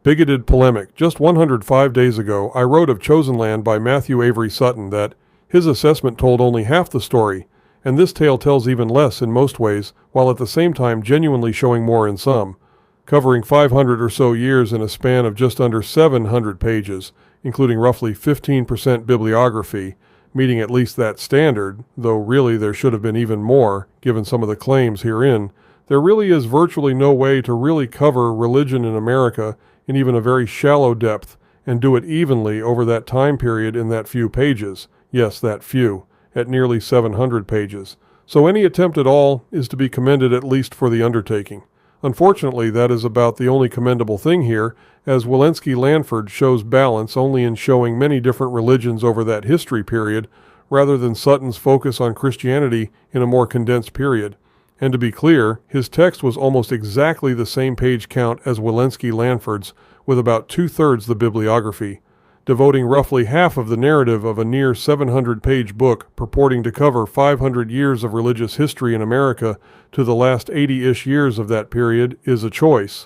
Bigoted polemic. Just 105 days ago, I wrote of Chosen Land by Matthew Avery Sutton that his assessment told only half the story, and this tale tells even less in most ways, while at the same time genuinely showing more in some. Covering 500 or so years in a span of just under 700 pages, including roughly 15% bibliography, meeting at least that standard, though really there should have been even more, given some of the claims herein, there really is virtually no way to really cover religion in America in even a very shallow depth, and do it evenly over that time period in that few pages. Yes, that few, at nearly 700 pages. So any attempt at all is to be commended at least for the undertaking. Unfortunately, that is about the only commendable thing here, as Wilensky-Lanford shows balance only in showing many different religions over that history period, rather than Sutton's focus on Christianity in a more condensed period. And to be clear, his text was almost exactly the same page count as Wilensky-Lanford's, with about 2/3 the bibliography, devoting roughly half of the narrative of a near 700-page book purporting to cover 500 years of religious history in America to the last 80-ish years of that period is a choice.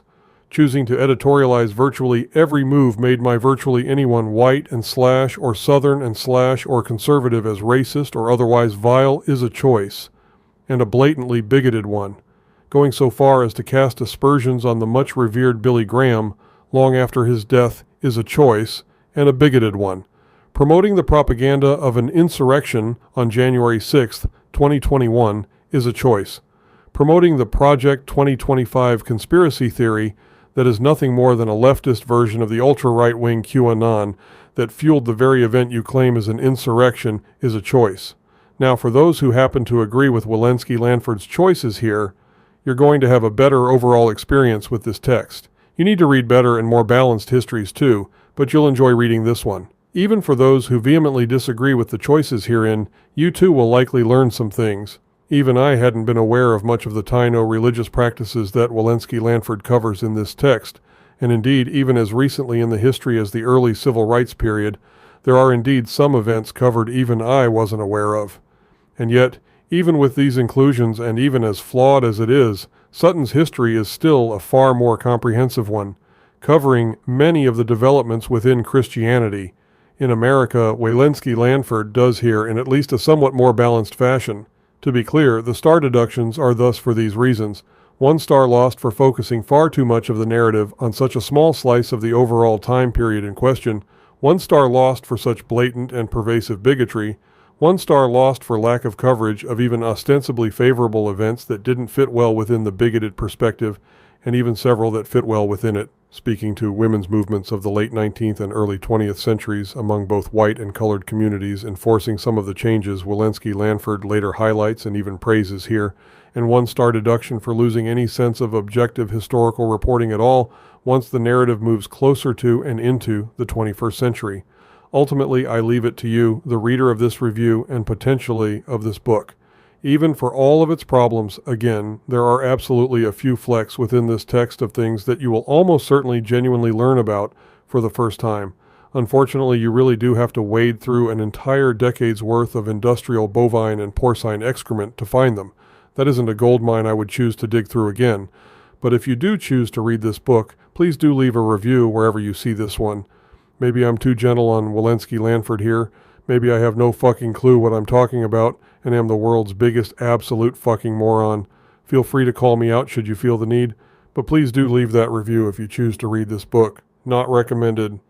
Choosing to editorialize virtually every move made by virtually anyone white and slash or southern and slash or conservative as racist or otherwise vile is a choice, and a blatantly bigoted one, going so far as to cast aspersions on the much revered Billy Graham long after his death is a choice, and a bigoted one. Promoting the propaganda of an insurrection on January 6, 2021 is a choice. Promoting the Project 2025 conspiracy theory that is nothing more than a leftist version of the ultra-right-wing QAnon that fueled the very event you claim is an insurrection is a choice. Now, for those who happen to agree with Wilensky-Lanford's choices here, you're going to have a better overall experience with this text. You need to read better and more balanced histories too, but you'll enjoy reading this one. Even for those who vehemently disagree with the choices herein, you too will likely learn some things. Even I hadn't been aware of much of the Taino religious practices that Wilensky-Lanford covers in this text, and indeed, even as recently in the history as the early civil rights period, there are indeed some events covered even I wasn't aware of. And yet, even with these inclusions and even as flawed as it is, Sutton's history is still a far more comprehensive one, covering many of the developments within Christianity. In America, Wilensky-Lanford does here in at least a somewhat more balanced fashion. To be clear, the star deductions are thus for these reasons. 1 star lost for focusing far too much of the narrative on such a small slice of the overall time period in question, 1 star lost for such blatant and pervasive bigotry, 1 star lost for lack of coverage of even ostensibly favorable events that didn't fit well within the bigoted perspective, and even several that fit well within it, speaking to women's movements of the late 19th and early 20th centuries among both white and colored communities, enforcing some of the changes Wilensky-Lanford later highlights and even praises here, and 1 star deduction for losing any sense of objective historical reporting at all once the narrative moves closer to and into the 21st century. Ultimately, I leave it to you, the reader of this review and potentially of this book. Even for all of its problems, again, there are absolutely a few flecks within this text of things that you will almost certainly genuinely learn about for the first time. Unfortunately, you really do have to wade through an entire decade's worth of industrial bovine and porcine excrement to find them. That isn't a gold mine I would choose to dig through again. But if you do choose to read this book, please do leave a review wherever you see this one. Maybe I'm too gentle on Wilensky-Lanford here. Maybe I have no fucking clue what I'm talking about and am the world's biggest absolute fucking moron. Feel free to call me out should you feel the need, but please do leave that review if you choose to read this book. Not recommended.